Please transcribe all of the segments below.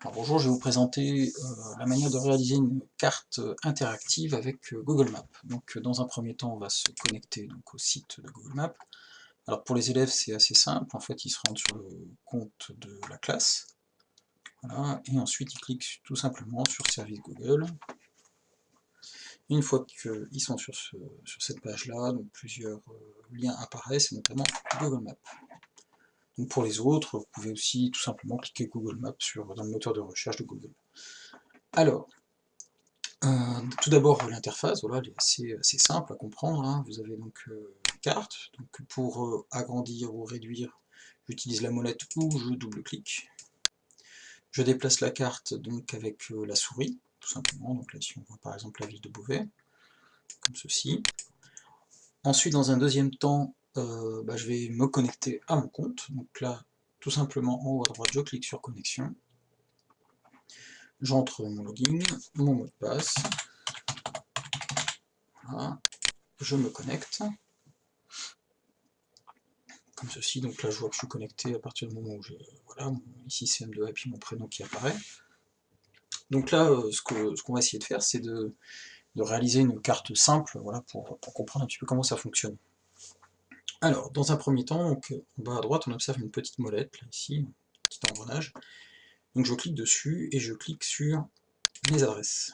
Alors bonjour, je vais vous présenter la manière de réaliser une carte interactive avec Google Maps. Donc dans un premier temps, on va se connecter donc, au site de Google Maps. Alors pour les élèves, c'est assez simple, en fait ils se rendent sur le compte de la classe, voilà, et ensuite ils cliquent tout simplement sur Service Google. Une fois qu'ils sont sur cette page-là, donc plusieurs liens apparaissent, notamment Google Maps. Donc pour les autres, vous pouvez aussi tout simplement cliquer Google Maps dans le moteur de recherche de Google. Alors, tout d'abord l'interface, voilà, elle est assez simple à comprendre, hein. Vous avez donc une carte, donc pour agrandir ou réduire, j'utilise la molette ou je double-clique. Je déplace la carte donc avec la souris, tout simplement, donc là ici on voit par exemple la ville de Beauvais, comme ceci. Ensuite dans un deuxième temps, je vais me connecter à mon compte, donc là tout simplement en haut à droite je clique sur connexion, j'entre mon login, mon mot de passe, voilà, je me connecte, comme ceci, donc là je vois que je suis connecté à partir du moment où j'ai, voilà, ici CM2 et puis mon prénom qui apparaît. Donc là, ce qu'on va essayer de faire, c'est de réaliser une carte simple, voilà, pour comprendre un petit peu comment ça fonctionne. Alors, dans un premier temps, donc, en bas à droite, on observe une petite molette, là, ici, un petit engrenage. Donc je clique dessus et je clique sur mes adresses.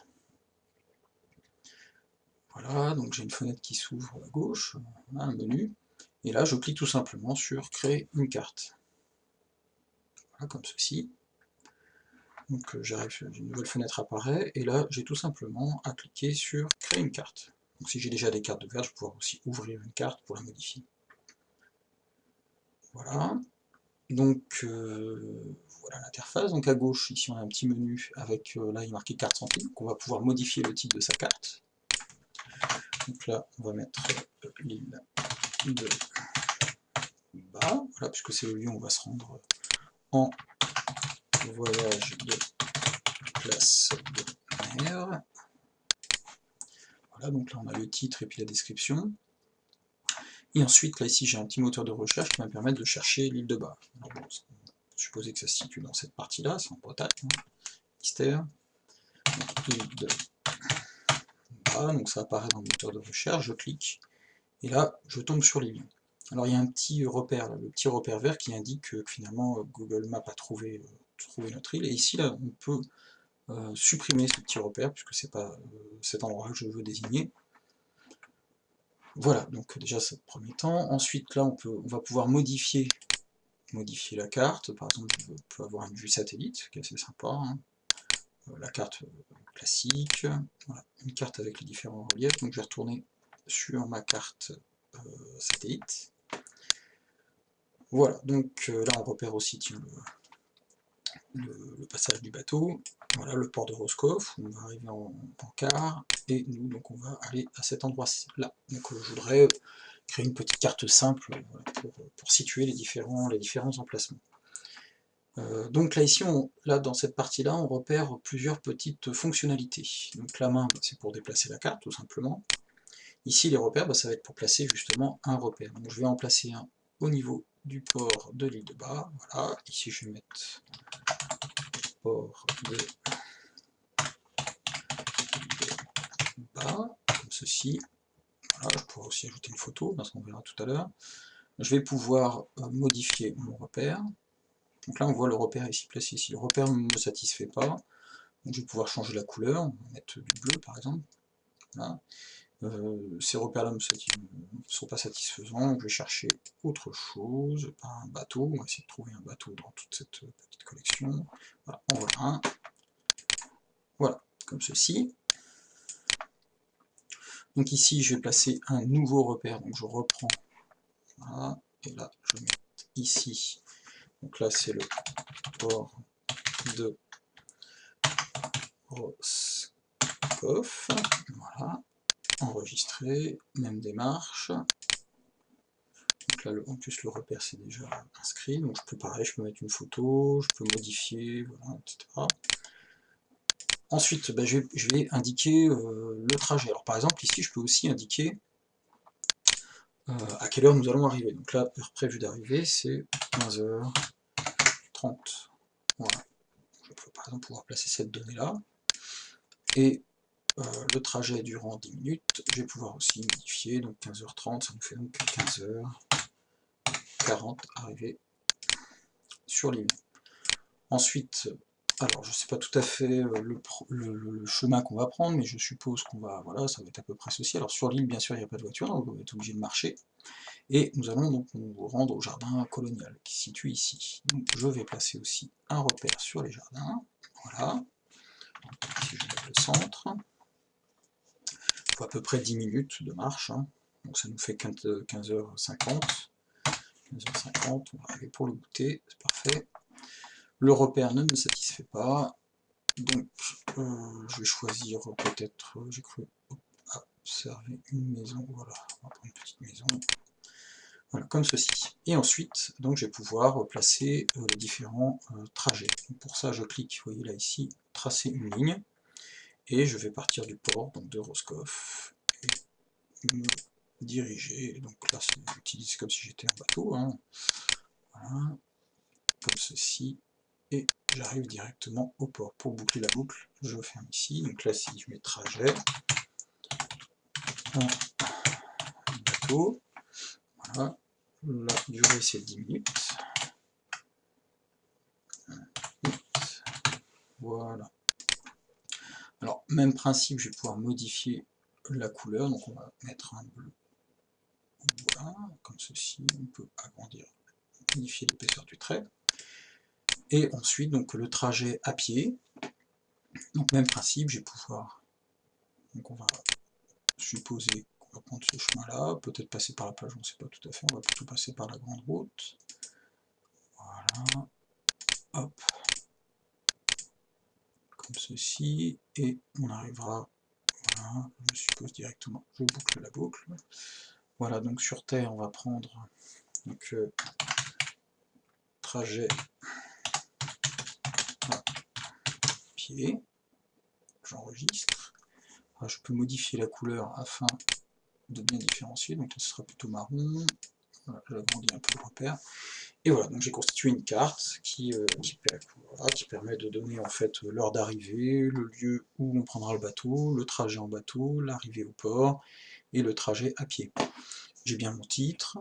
Voilà, donc j'ai une fenêtre qui s'ouvre à gauche, un menu, et là je clique tout simplement sur créer une carte. Voilà, comme ceci. Donc j'arrive, une nouvelle fenêtre apparaît, et là j'ai tout simplement à cliquer sur créer une carte. Donc si j'ai déjà des cartes de carte, je vais pouvoir aussi ouvrir une carte pour la modifier. Voilà. Donc voilà l'interface. Donc à gauche, ici on a un petit menu avec, là il est marqué carte santé, donc on va pouvoir modifier le titre de sa carte. Donc là on va mettre l'île de Bas, voilà, puisque c'est le lieu où on va se rendre en voyage de classe de mer. Voilà, donc là on a le titre et puis la description. Et ensuite, là ici j'ai un petit moteur de recherche qui va me permettre de chercher l'île de Bas. Alors bon, supposer que ça se situe dans cette partie-là, c'est en Bretagne, hein, mystère. Donc l'île de Bas, donc ça apparaît dans le moteur de recherche, je clique, et là je tombe sur les liens. Alors il y a un petit repère, là, le petit repère vert qui indique que finalement Google Maps a trouvé notre île, et ici là on peut supprimer ce petit repère, puisque c'est pas cet endroit que je veux désigner. Voilà, donc déjà c'est le premier temps. Ensuite là on va pouvoir modifier la carte. Par exemple je peux avoir une vue satellite, qui est assez sympa, hein. La carte classique, voilà, une carte avec les différents reliefs. Donc je vais retourner sur ma carte satellite. Voilà, donc là on repère aussi tiens, le passage du bateau, voilà le port de Roscoff, on va arriver en car, et nous donc on va aller à cet endroit-là. Donc je voudrais créer une petite carte simple, voilà, pour situer les différents emplacements. Donc là ici, là dans cette partie-là, on repère plusieurs petites fonctionnalités. Donc la main, c'est pour déplacer la carte tout simplement. Ici les repères, ça va être pour placer justement un repère. Donc je vais en placer un au niveau du port de l'île de Bas, voilà. Ici je vais mettre port de Bas, comme ceci. Voilà, je pourrais aussi ajouter une photo, parce qu'on verra tout à l'heure. Je vais pouvoir modifier mon repère. Donc là on voit le repère ici placé ici. Le repère ne me satisfait pas. Donc je vais pouvoir changer la couleur, on va mettre du bleu par exemple. Voilà. Ces repères-là ne sont pas satisfaisants, donc je vais chercher autre chose, un bateau, on va essayer de trouver un bateau dans toute cette petite collection. Voilà, en voilà un. Voilà, comme ceci. Donc ici je vais placer un nouveau repère, donc je reprends, voilà, et là je vais mettre ici, donc là c'est le port de Roscoff, voilà, enregistré, même démarche. Donc là, en plus le repère c'est déjà inscrit, donc je peux pareil, je peux mettre une photo, je peux modifier, voilà, etc. Ensuite, je vais indiquer le trajet. Alors par exemple ici je peux aussi indiquer à quelle heure nous allons arriver. Donc là, heure prévue d'arrivée c'est 15h30. Voilà. je vais par exemple pouvoir placer cette donnée-là, et le trajet durant 10 minutes, je vais pouvoir aussi modifier, donc 15h30, ça nous fait donc 15h40 arrivé sur l'île. Ensuite, alors je ne sais pas tout à fait le chemin qu'on va prendre, mais je suppose qu'on va, voilà, ça va être à peu près ceci. Alors sur l'île, bien sûr, il n'y a pas de voiture, donc on va être obligé de marcher. Et nous allons donc nous rendre au jardin colonial, qui se situe ici. Donc je vais placer aussi un repère sur les jardins, voilà. Ici je mets le centre. Il faut à peu près 10 minutes de marche, hein. Donc ça nous fait 15h50. 15h50, on va arriver pour le goûter, c'est parfait. Le repère ne me satisfait pas, donc je vais choisir peut-être, j'ai cru observer une maison, voilà, on va prendre une petite maison, voilà, comme ceci. Et ensuite, donc je vais pouvoir placer les différents trajets. Donc pour ça, je clique, vous voyez là ici, tracer une ligne, et je vais partir du port, donc de Roscoff, et me diriger, donc là j'utilise comme si j'étais en bateau, hein. Voilà, comme ceci, et j'arrive directement au port. Pour boucler la boucle, je ferme ici, donc là si je mets trajet, en bateau, voilà, la durée c'est 10 minutes, voilà. Alors même principe, je vais pouvoir modifier la couleur, donc on va mettre un bleu, voilà, comme ceci, on peut agrandir, modifier l'épaisseur du trait, et ensuite donc le trajet à pied, donc même principe, je vais pouvoir, donc on va supposer qu'on va prendre ce chemin-là, peut-être passer par la plage, on ne sait pas tout à fait, on va plutôt passer par la grande route. Voilà, hop, comme ceci, et on arrivera, voilà, je suppose directement, je boucle la boucle. Voilà, donc sur Terre, on va prendre donc, trajet à pied, j'enregistre. Je peux modifier la couleur afin de bien différencier, donc là ce sera plutôt marron. Voilà, j'agrandis un peu le repère. Et voilà, donc j'ai constitué une carte voilà, qui permet de donner en fait l'heure d'arrivée, le lieu où on prendra le bateau, le trajet en bateau, l'arrivée au port et le trajet à pied. J'ai bien mon titre.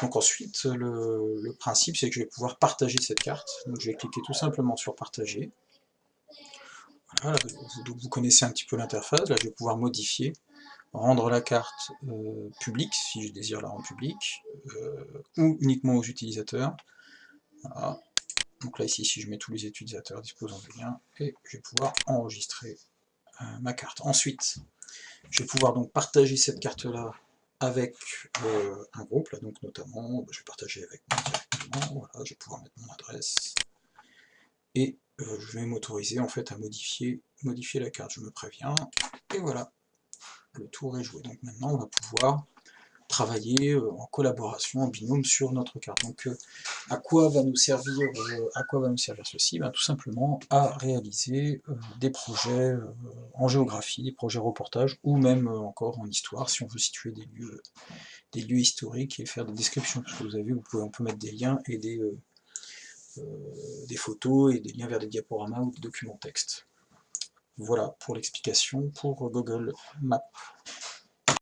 Donc ensuite, le principe c'est que je vais pouvoir partager cette carte. Donc je vais cliquer tout simplement sur partager. Voilà, donc vous connaissez un petit peu l'interface. Là je vais pouvoir modifier, rendre la carte publique si je désire la rendre publique, ou uniquement aux utilisateurs. Voilà. Donc là ici, si je mets tous les utilisateurs disposant du lien, et je vais pouvoir enregistrer ma carte. Ensuite, je vais pouvoir donc partager cette carte-là avec un groupe, là donc notamment, je vais partager avec moi directement, voilà, je vais pouvoir mettre mon adresse, et je vais m'autoriser en fait à modifier la carte, je me préviens, et voilà, le tour est joué. Donc maintenant on va pouvoir travailler en collaboration, en binôme sur notre carte. Donc à quoi va nous servir ceci? Tout simplement à réaliser des projets en géographie, des projets reportage, ou même encore en histoire, si on veut situer des lieux historiques et faire des descriptions. Parce que vous avez vu, on peut mettre des liens et des photos et des liens vers des diaporamas ou des documents texte. Voilà pour l'explication pour Google Maps.